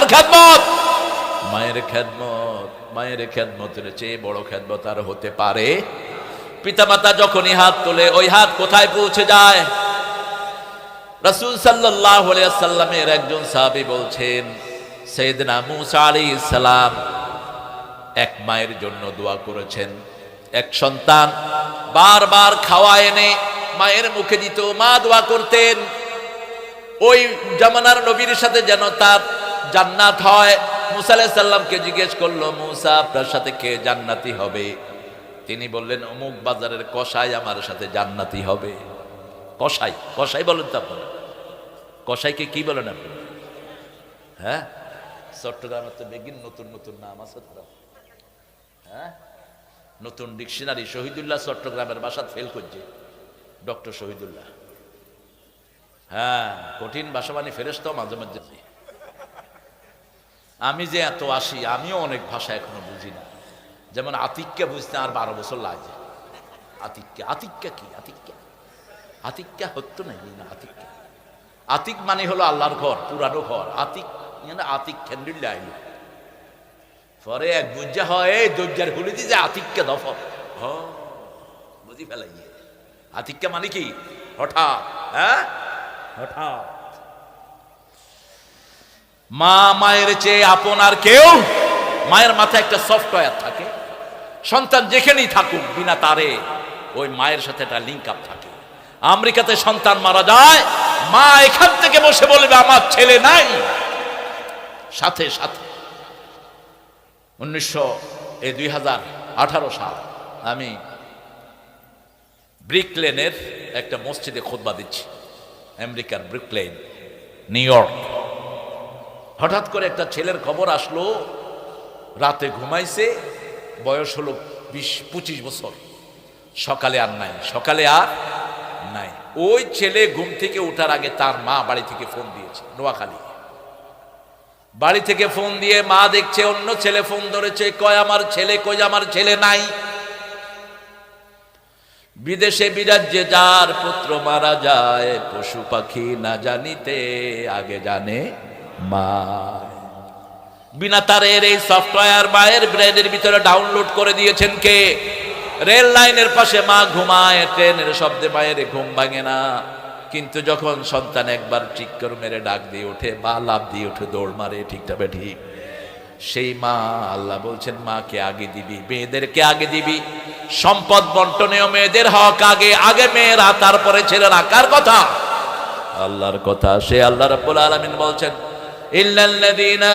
কার খেদমত? মায়ের খেদমত। মায়ের খেদমতের চেয়ে বড় খেদমত আর হতে পারে? পিতামাতা যখনই হাত তোলে ওই হাত কোথায় পৌঁছে যায়? রাসূল সাল্লাল্লাহু আলাইহি ওয়াসাল্লামের একজন সাহাবী বলছেন, সাইয়েদনা মূসা আলাইহিস সালাম এক মায়ের জন্য দোয়া করেছেন। এক সন্তান বারবার খাওয়া এনে মায়ের মুখে দিত, মা দোয়া করতেন ওই জামানার নবীর সাথে যেন তার জান্নাত হয়। মূসা আলাইহিস সালামকে জিজ্ঞেস করলো, মূসা আপনার সাথে কে জান্নাতি হবে? তিনি বললেন, অমুক বাজারের কসাই আমার সাথে জান্নাতি হবে। কসাই, কসাই বলেন তো আপনারা? কসাইকে কি বলেন আপনি? হ্যাঁ, চট্টগ্রামে তো বেগিন নতুন নতুন নাম আছে তো। হ্যাঁ, নতুন ডিকশনারি শহীদুল্লাহ চট্টগ্রামের ভাষা ফেল করছে, ডক্টর শহীদুল্লাহ। হ্যাঁ, কঠিন ভাষা মানে ফেরেশতাও মাঝে মাঝে। আমি যে এত আসি, আমিও অনেক ভাষা এখনো বুঝি না। যেমন আতিক্যা বুঝতে আর 12 বছর লাগে। আতিক্যা, আতিক্যা কি? আতিক্যা, আতিক্যা হতো না আতিক্যা। আতিক মানে হলো আল্লাহর ঘর, পুরানো ঘর। আতিক আতিক খেন্ডুল্লা আইল পরে এক বুঝা হয়, এই দরজার খুলে দিয়ে যে আতিক্যা দফর বুঝি ফেলাই। আতিক্যা মানে কি? হঠাৎ। হ্যাঁ, হঠাৎ। মা মায়ের চেয়ে আপন আর কেউ। মায়ের মাথায় একটা সফটওয়্যার থাকে, সন্তান যেখানেই থাকুক বিনা তারে ওই মায়ের সাথে একটা লিঙ্ক আপ থাকে। আমেরিকাতে সন্তান মারা যায়, মা এখান থেকে বসে বলবে আমার ছেলে নাই। সাথে সাথে 2018 সাল আমি ব্রিকলেনের একটা মসজিদে খুতবা দিচ্ছি, আমেরিকার ব্রিকলেন, নিউ ইয়র্ক। হঠাৎ করে একটা ছেলের খবর আসলো, রাতে ঘুমাইছে, বয়স হলো 20-25 বছর, সকালে আর নাই, সকালে আর নাই। ওই ছেলে ঘুম থেকে ওঠার আগে তার মা বাড়ি থেকে ফোন দিয়েছে, নোয়াখালী বাড়ি থেকে ফোন দিয়ে মা দেখছে অন্য ছেলে ফোন ধরেছে, কয় আমার ছেলে কই? আমার ছেলে নাই। বিদেশে বিরাজ্যে যার পুত্র মারা যায়, পশু পাখি না জানিতে আগে জানে মা। বিনা তারের এই সফটওয়্যার মায়ের ব্রেনের ভিতরে ডাউনলোড করে দিয়েছেন কে? রেল লাইনের পাশে মা ঘুমায়, ট্রেনের শব্দে মায়ের ঘুম ভাঙে না, কিন্তু যখন সন্তান একবার চিৎকার মেরে ডাক দিয়ে ওঠে বা লাফ দিয়ে ওঠে, দৌড় মারে, ঠিকটা ঠিক, সেই মা আল্লাহ বলছেন মাকে আগে দিবি, মেয়েদেরকে আগে দিবি। সম্পদ বন্টনেও মেয়েদের হক আগে, আগে মেয়েরা, তারপরে ছেলেরা। কার কথা? আল্লাহর কথা। সে আল্লাহ রাব্বুল আলামিন বলছেন, ইল্লাল্লাযীনা